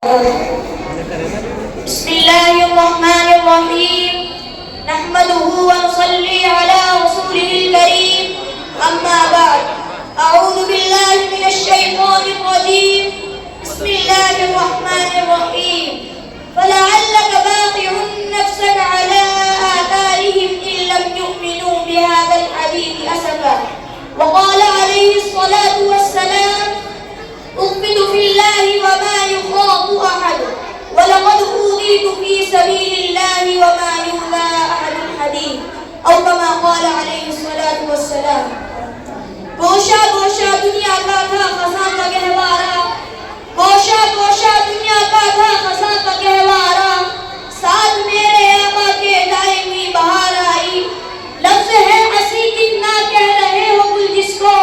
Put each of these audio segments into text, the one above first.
بسم الله الرحمن الرحيم نحمده ونصلي على رسوله الكريم أما بعد أعوذ بالله من الشيطان الرجيم بسم الله الرحمن الرحيم فلعلك باقع نفسك على آثارهم إن لم يؤمنوا بهذا الحديث أسفا وقال عليه الصلاة والسلام أخبت في الله وما يخاف أحد وَلَقَدْ أُوذِيتُ فِي سَبِيلِ اللَّهِ وَمَا يُؤْذَى أَحَدٌ حَدِيث أو كما قال عليه الصلاة والسلام. گوشہ گوشہ دنیا کا تھا خزاں کا گہوارہ، گوشہ گوشہ دنیا کا تھا خزاں کا گہوارہ، ساتھ میرے آقا کے دائمی بہار آئی. لفظ ہے ہنسی کتنا کہہ رہے ہو گل جس کو،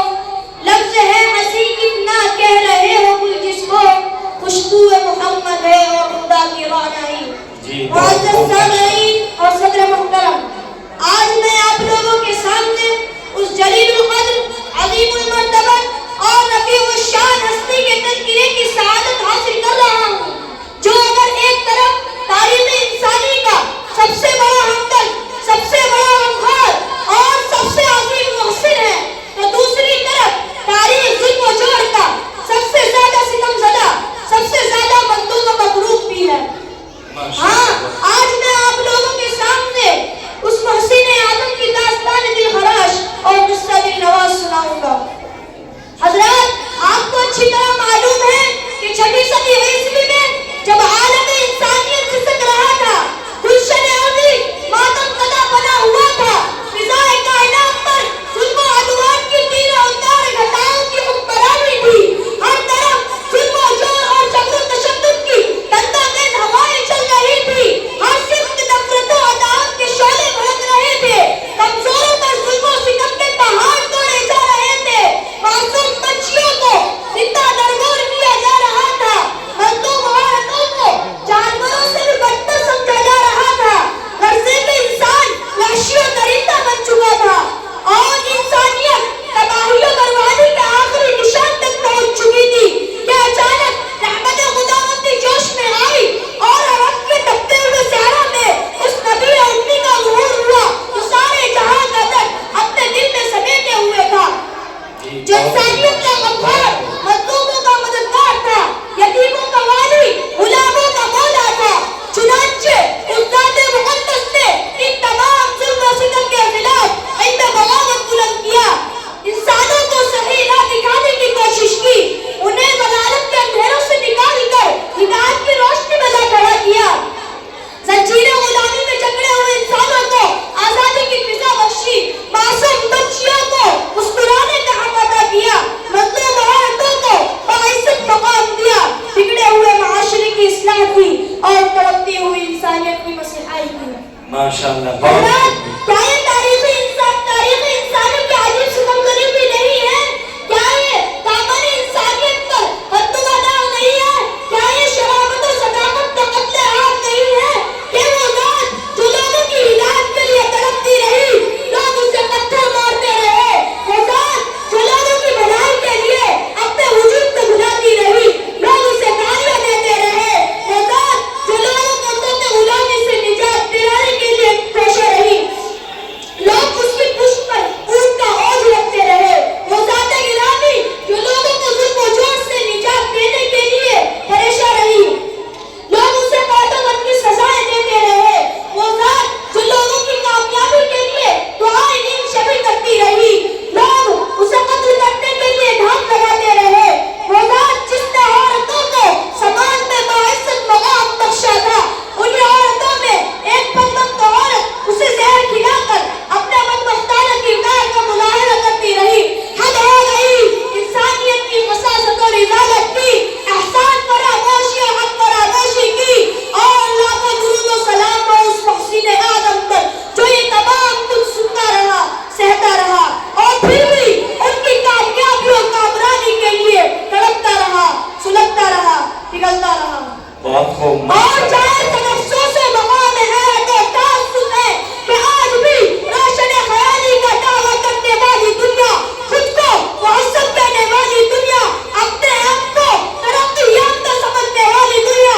لفظ ہے ہنسی کتنا کہہ رہے ہو گل جس کو، خوشبو محمد ہے اور خدا کی رعنائی. معزز سامعین اور صدر محترم، آج میں آپ لوگوں کے سامنے اس جلیل القدر، عظیم المرتبہ اور رفیع الشان ہستی کے تذکرے کی سعادت حاصل کر رہا ہوں، جو اگر ایک طرف تاریخ انسانی کا سب سے بڑا ہمدرد، سب سے بڑا غمخوار اور سب سے عظیم محسن ہے، تو دوسری طرف تاریخ ظلم و جور کا سب سے زیادہ ستم زدہ، سب سے زیادہ مظلوم و مغلوب بھی ہے. ہاں، آج میں آپ لوگوں کے سامنے اس محسن اعظم کی داستان دلخراش اور قصہ دلنواز سناؤں گا. حضرات، آپ کو اچھی طرح معلوم ہے کہ 6ویں صدی عیسوی میں جب عالم انسانیت کھسک رہا تھا، گلشن عظیم ماتم زدہ بنا ہوا تھا، فضائے کائنات پر ظلم و عدوان کی تیر و تار گھٹاؤں کی حکمرانی تھی. ہر طرف ظلم و جور اور جبر و تشدد کی تندہ تیز ہوائیں چل رہی تھی. ہر سمت نفرت و عداوت کے شعلے بھڑک رہے تھے. کمزوروں پر ظلم و ستم کے پہاڑ توڑے جا رہے تھے. معصوم بچیوں کو زندہ درگور کیا جا رہا تھا. مظلوم عورتوں کو جانوروں سے بھی بدتر سمجھا جا رہا تھا. غرضے میں انسان وحشی و درندہ بن چکا تھا اور انسانیت تباہی و بربادی کے آخری نشان تک پہنچ چکی تھی کہ اچانک رحمت خداوندی جوش میں آئی اور عرب کے تپتے ہوئے صحرا میں اس نبی امی کا ظہور ہوا جو سارے جہاں کا درد اپنے دل میں سمیٹے ہوئے تھا، جو انسانیت کا غمخوار، مظلوموں کا مددگار تھا، یتیموں کا والی، غلاموں کا مولا تھا. چنانچہ اس ذات مقدس نے ان تمام ظلم و ستم کے خلاف عند بغاوت بلند کیا. انسانوں کو صحیح راہ دکھانے کی کوشش کی، انہیں ضلالت کے اندھیروں سے نکال کر ہدایت کی روشنی میں لا کھڑا کیا. زنجیر غلامی میں جکڑے ہوئے انسانوں کو آزادی کی فضا بخشی، معصوم بچیوں کو مسکرانے کا حق عطا کیا، مظلوم عورتوں کو باعزت مقام دیا، بگڑے ہوئے معاشرے کی اصلاح کی اور تڑپتی ہوئی انسانیت کی مسیحائی کی. ماشاءاللہ. کیا یہ تاریخ انسانی کی عجیب ستم گری بھی نہیں ہے؟ کیا یہ دامن انسانیت پر حد و ودا نہیں ہے؟ کیا یہ شرافت و صداقت کا قتل عام نہیں ہے کہ وہ ذات جو لوگوں کی ہدایت کے لیے تڑپتی رہی، لوگ اسے پتھر مارتے رہے، وہ ذات جو لوگوں کی بھلائی کے لیے اپنے وجود کو بھلاتی رہی، لوگ اسے گالیاں دیتے رہے، وہ ذات جو لوگوں کو توتے غلامی سے نجات دلانے کے لیے پیشہ رہی، لوگ اس کی پشت پر اونٹ کا اوجھ رکھتے رہے، وہ ذات گرامی جو لوگوں کو ظلم و جور سے نجات دینے کے لیے پریشاں رہی، لوگ اسے معتبر کی سزائیں دیتے رہے، وہ ذات جو لوگوں کی کامیابی کے لیے دعائیں نیم شبی کرتی رہی، لوگ اسے قتل کرنے کے لیے ڈھاک لگاتے رہے، وہ ذات جس نے عورتوں کو سماج میں باعزت مقام بخشا تھا، انہیں عورتوں میں ایک بدبخت عورت اسے زہر کھلا کر اپنے بدبختانہ کردار کا مظاہرہ کرتی رہی. حد ہو گئی انسانیت کی فساست اور ازالت کی، احسان فراموشی اور حق فراموشی کی، اور لاکھوں درود و سلام ہو اس محسن آدم پر جو یہ تمام کچھ سنتا رہا، سہتا رہا اور پھر بھی ان کی کامیابی اور کامرانی کے لیے تڑپتا رہا، سلگتا رہا، پگھلتا رہا. بہت خوب. اور چاہے تنفسوں سے مقام حیرت و تعصب ہے کہ آج بھی روشن خیالی کا دعویٰ کرنے والی دنیا، خود کو مہذب کہنے والی دنیا، اپنے آپ کو ترقی یافتہ سمجھنے والی دنیا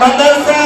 مدرسہ